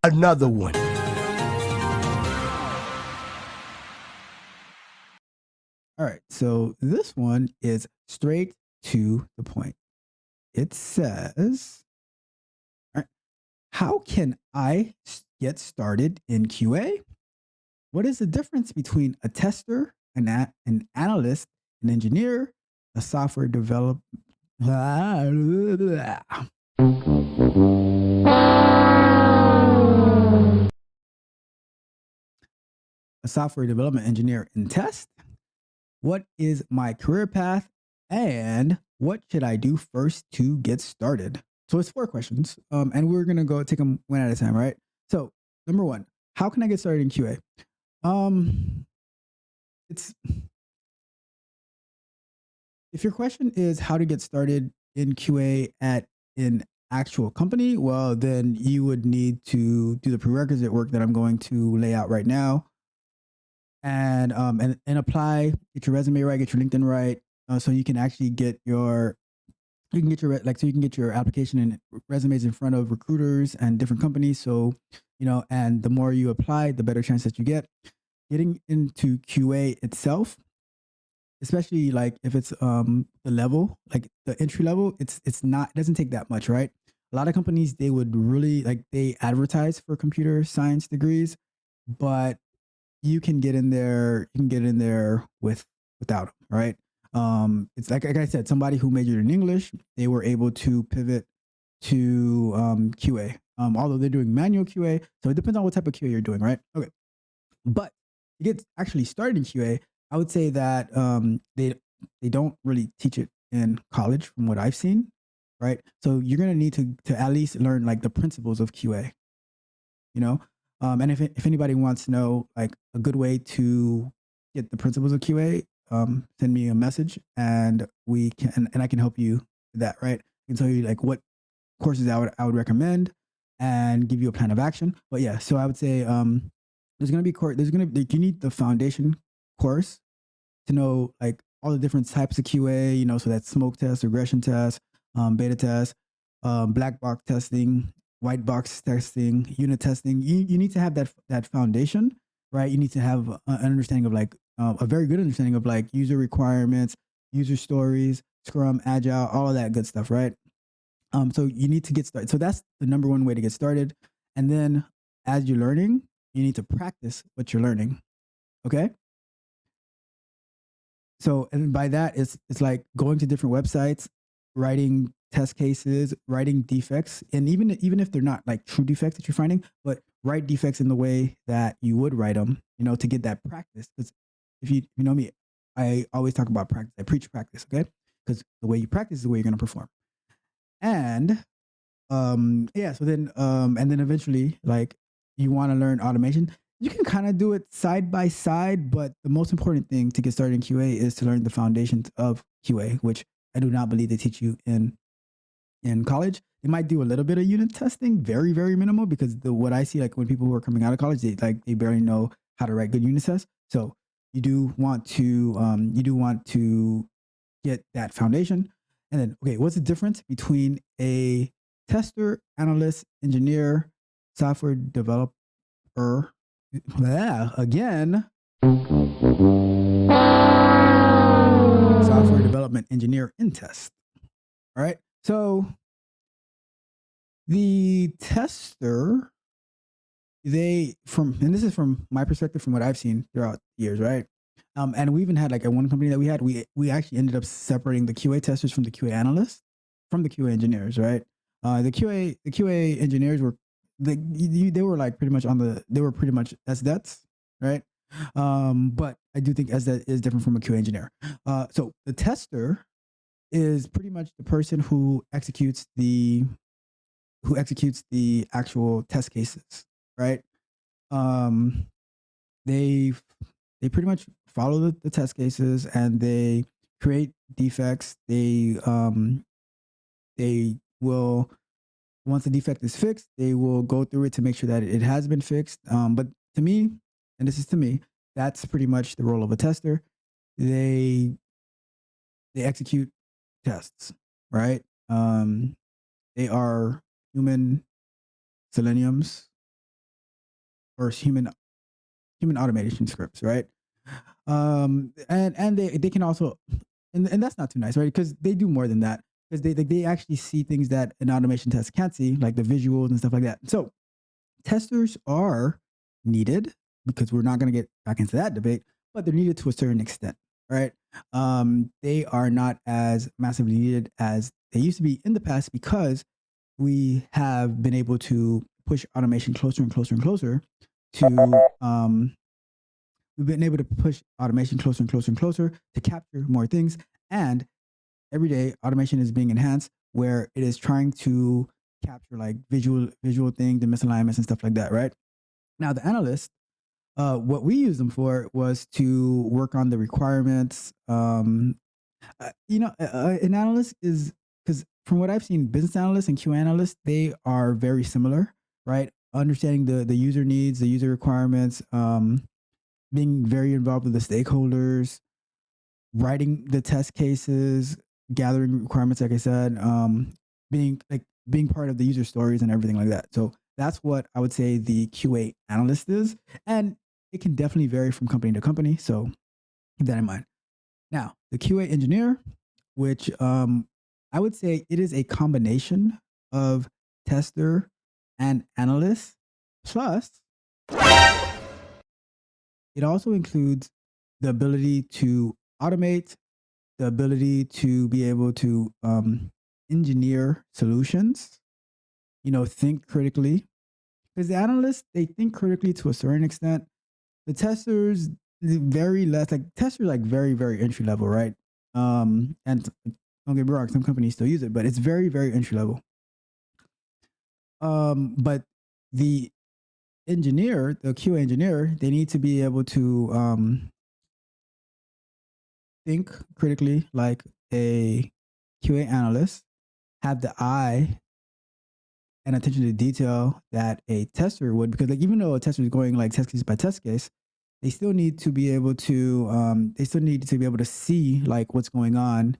another one. All right, so this one is straight to the point. It says, all right, how can I get started in QA? What is the difference between a tester, an analyst, an engineer, a software developer? A software development engineer in test? What is my career path? And what should I do first to get started? So it's 4 questions, and we're gonna go take them one at a time, right? So number one, how can I get started in QA? It's if your question is how to get started in QA at an actual company, well, then you would need to do the prerequisite work that I'm going to lay out right now, and apply, get your resume right, get your LinkedIn right, so you can actually get your so you can get your application and resumes in front of recruiters and different companies. So and the more you apply, the better chance that you get getting into QA itself, especially like if it's the level, like the entry level. It's not, it doesn't take that much, right? A lot of companies, they would really like, they advertise for computer science degrees, but you can get in there, without them, right? It's like I said, somebody who majored in English, they were able to pivot to QA, although they're doing manual QA. So it depends on what type of QA you're doing, right? Okay. But to get actually started in QA, I would say that they don't really teach it in college from what I've seen, right? So you're gonna need to at least learn like the principles of QA, you know. And if anybody wants to know like a good way to get the principles of QA, send me a message and we can, and I can help you with that, right? I can tell you like what courses I would recommend and give you a plan of action. But yeah, so I would say you need the foundation course to know like all the different types of QA, so that's smoke test, regression test, beta test, black box testing, white box testing, unit testing. You need to have that foundation, right? You need to have an understanding of like a very good understanding of like user requirements, user stories, Scrum, Agile, all of that good stuff, right? So you need to get started. So that's the number one way to get started. And then as you're learning, you need to practice what you're learning. Okay. So, and by that, it's like going to different websites, writing test cases, writing defects, and even if they're not like true defects that you're finding, but write defects in the way that you would write them, to get that practice. Because if you know me, I always talk about practice. I preach practice, okay? Because the way you practice is the way you're going to perform. And yeah, so then and then eventually, like, you want to learn automation. You can kind of do it side by side, but the most important thing to get started in QA is to learn the foundations of QA, which I do not believe they teach you in college. They might do a little bit of unit testing, very very minimal, because what I see, like when people who are coming out of college, they barely know how to write good unit tests. So you do want to get that foundation. And then, okay, what's the difference between a tester, analyst, engineer, software developer? Yeah, again, software development engineer in test. All right. So the tester, and this is from my perspective, from what I've seen throughout years, right? And we even had like at one company that we had, we actually ended up separating the QA testers from the QA analysts, from the QA engineers, right? The QA engineers were they were like pretty much they were pretty much SDETs, right? But I do think SDET is different from a QA engineer. So the tester is pretty much the person who executes the actual test cases, right? Um, they they pretty much follow the test cases and they create defects. They will, once the defect is fixed, they will go through it to make sure that it has been fixed. But to me, and this is to me, that's pretty much the role of a tester. They they execute tests, right? They are human seleniums, or human automation scripts, right? And they can also, and that's not too nice, right? Because they do more than that, because they actually see things that an automation test can't see, like the visuals and stuff like that. So testers are needed, because we're not going to get back into that debate, but they're needed to a certain extent, right? They are not as massively needed as they used to be in the past, because we have been able to push automation closer and closer and closer to we've been able to push automation closer and closer and closer to capture more things. And every day automation is being enhanced, where it is trying to capture like visual things and misalignments and stuff like that, right? Now the analyst, what we use them for was to work on the requirements. An analyst is, because from what I've seen, business analysts and Q analysts, they are very similar, right? Understanding the user needs, the user requirements, being very involved with the stakeholders, writing the test cases, gathering requirements, like I said, being part of the user stories and everything like that. So that's what I would say the QA analyst is, and it can definitely vary from company to company. So keep that in mind. Now, the QA engineer, which I would say it is a combination of tester and analyst, plus it also includes the ability to automate, the ability to be able to engineer solutions, think critically. Because the analysts, they think critically to a certain extent. The testers, very less, like testers, like very, very entry level, right? And don't get me wrong, some companies still use it, but it's very, very entry level. But the engineer, the QA engineer, they need to be able to think critically like a QA analyst, have the eye and attention to detail that a tester would, because like even though a tester is going like test case by test case, they still need to be able to see like what's going on.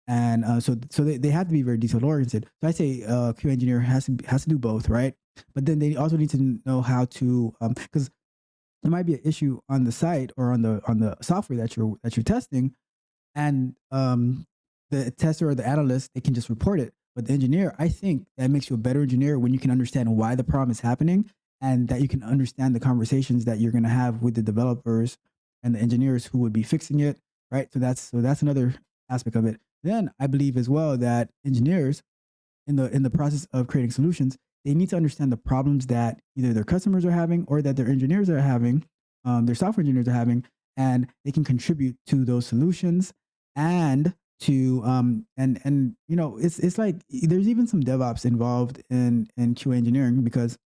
And so they have to be very detail oriented. So I say QA engineer has to do both, right? But then they also need to know how to, because there might be an issue on the site or on the software that you're testing, and the tester or the analyst, they can just report it. But the engineer, I think that makes you a better engineer when you can understand why the problem is happening, and that you can understand the conversations that you're going to have with the developers and the engineers who would be fixing it, right? So that's another aspect of it. Then I believe as well that engineers, in the process of creating solutions, they need to understand the problems that either their customers are having or that their engineers are having, their software engineers are having, and they can contribute to those solutions. And to it's like there's even some DevOps involved in QA engineering, because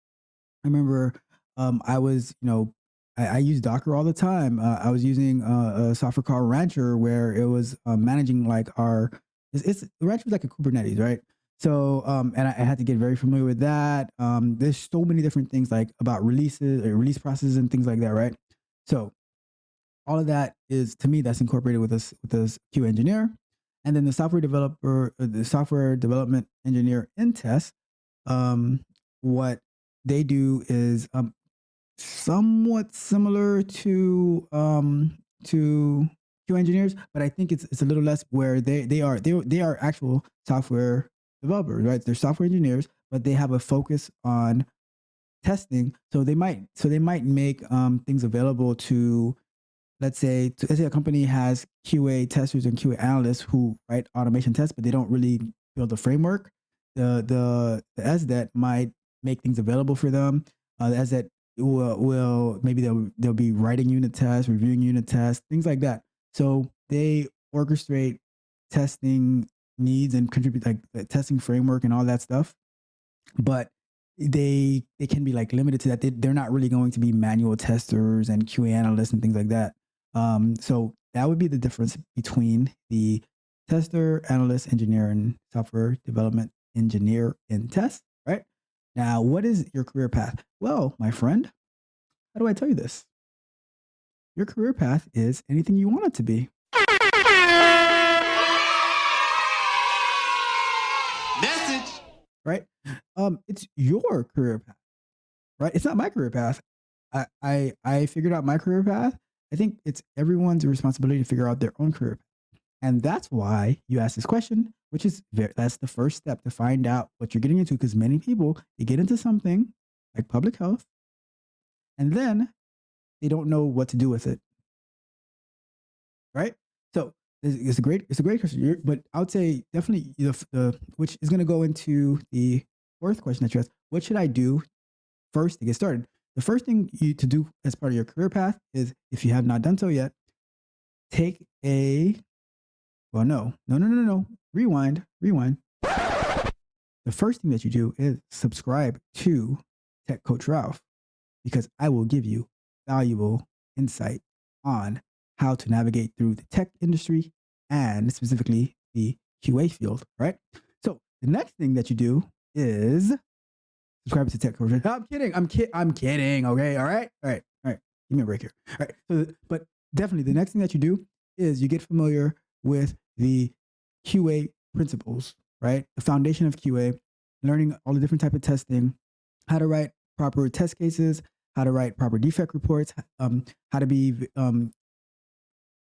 I remember I was, I use Docker all the time. I was using a software called Rancher, where it was managing like it's Rancher was like a Kubernetes, right? So and I had to get very familiar with that. There's so many different things like about releases or release processes and things like that, right? So all of that is, to me, that's incorporated with this QA engineer. And then the software developer, the software development engineer in test, um, what they do is somewhat similar to QA engineers, but I think it's a little less, where they are actual software developers, right? They're software engineers, but they have a focus on testing. So they might make things available to, let's say a company has QA testers and QA analysts who write automation tests, but they don't really build a framework. The SDET might make things available for them. The SDET will maybe they'll be writing unit tests, reviewing unit tests, things like that. So they orchestrate testing needs and contribute like the testing framework and all that stuff. But they can be like limited to that. They're not really going to be manual testers and QA analysts and things like that. So that would be the difference between the tester, analyst, engineer, and software development engineer in test, right? Now, what is your career path? Well, my friend, how do I tell you this? Your career path is anything you want it to be. Message. Right? It's your career path, right? It's not my career path. I figured out my career path. I think it's everyone's responsibility to figure out their own career path. And that's why you ask this question, which is that's the first step to find out what you're getting into. Because many people, they get into something like public health, and then they don't know what to do with it. Right? So it's a great question. But I would say definitely which is going to go into the fourth question that you asked. What should I do first to get started? The first thing you to do as part of your career path is, if you have not done so yet, take a no. Rewind. The first thing that you do is subscribe to Tech Coach Ralph, because I will give you valuable insight on how to navigate through the tech industry and specifically the QA field, right? So the next thing that you do is subscribe to Tech Coach. No, I'm kidding. Okay. All right. Give me a break here. All right. So, but definitely the next thing that you do is you get familiar with the QA principles, right? The foundation of QA, learning all the different type of testing, how to write proper test cases, how to write proper defect reports, how to be,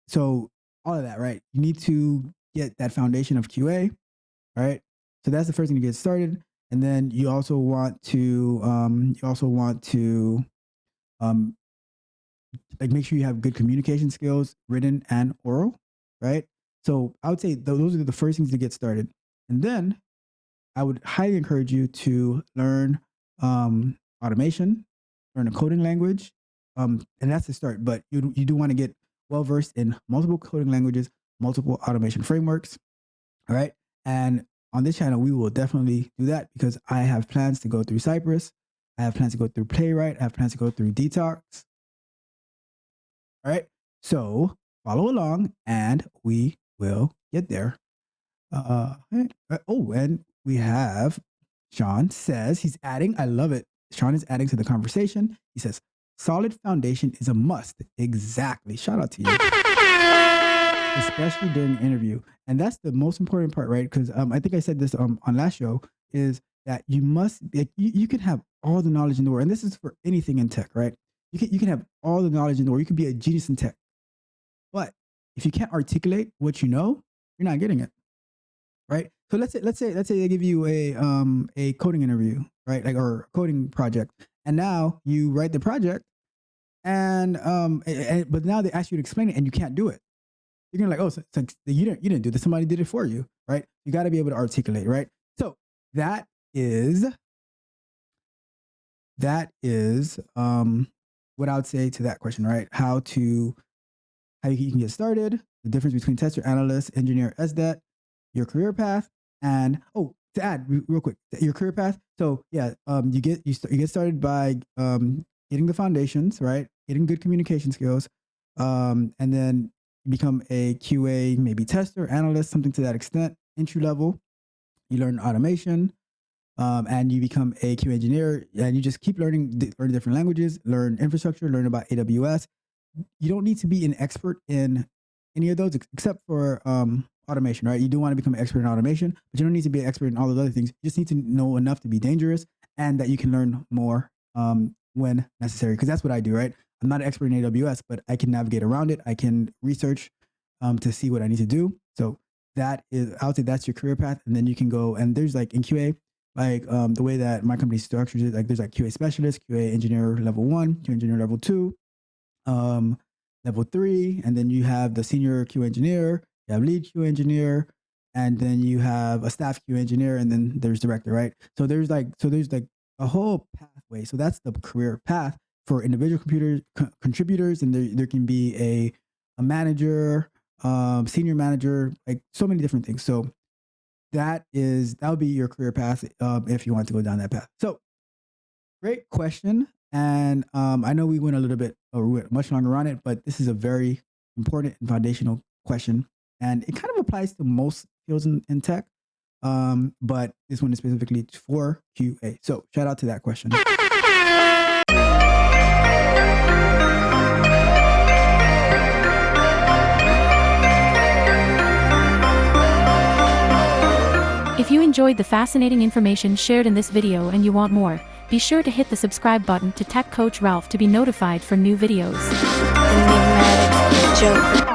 so all of that, right? You need to get that foundation of QA, right? So that's the first thing to get started. And then you also want to, like, make sure you have good communication skills, written and oral, right? So I would say those are the first things to get started. And then I would highly encourage you to learn automation, learn a coding language, and that's the start. But you do want to get well-versed in multiple coding languages, multiple automation frameworks, all right? And on this channel, we will definitely do that, because I have plans to go through Cypress. I have plans to go through Playwright. I have plans to go through Detox. All right. So follow along and we will get there. And we have Sean says he's adding. I love it. Sean is adding to the conversation. He says, solid foundation is a must. Exactly. Shout out to you. Especially during an interview. And that's the most important part, right? Because I think I said this on last show, is that you must, you can have all the knowledge in the world. And this is for anything in tech, right? You can have all the knowledge in the world. You can be a genius in tech. But if you can't articulate what you know, you're not getting it, right? So let's say they give you a coding interview, right? Like, or a coding project. And now you write the project and but now they ask you to explain it and you can't do it. You're gonna like, oh, so it's like you didn't do this. Somebody did it for you, right? You got to be able to articulate, right? So that is what I would say to that question, right? How you can get started, the difference between tester, analyst, engineer, SDET, your career path, and to add real quick, your career path. So yeah, you get started by getting the foundations, right? Getting good communication skills, and then become a QA, maybe tester, analyst, something to that extent. Entry level, you learn automation, and you become a QA engineer, and you just keep learning different languages, learn infrastructure, learn about AWS. You don't need to be an expert in any of those except for automation, right? You do want to become an expert in automation, but you don't need to be an expert in all those other things. You just need to know enough to be dangerous and that you can learn more when necessary, because that's what I do, right? I'm not an expert in AWS, but I can navigate around it. I can research to see what I need to do. So that is, I would say that's your career path. And then you can go, and there's like in QA, like the way that my company structures it, like there's like QA specialist, QA engineer level 1, QA engineer level 2, level 3, and then you have the senior QA engineer, you have lead QA engineer, and then you have a staff QA engineer, and then there's director, right? So there's like a whole pathway. So that's the career path for individual contributors, and there can be a manager, senior manager, like so many different things. So that would be your career path if you want to go down that path. So great question. And I know we went much longer on it, but this is a very important and foundational question. And it kind of applies to most fields in tech, but this one is specifically for QA. So shout out to that question. If you enjoyed the fascinating information shared in this video and you want more, Be sure to hit the subscribe button to Tech Coach Ralph to be notified for new videos. Enigmatic Joker.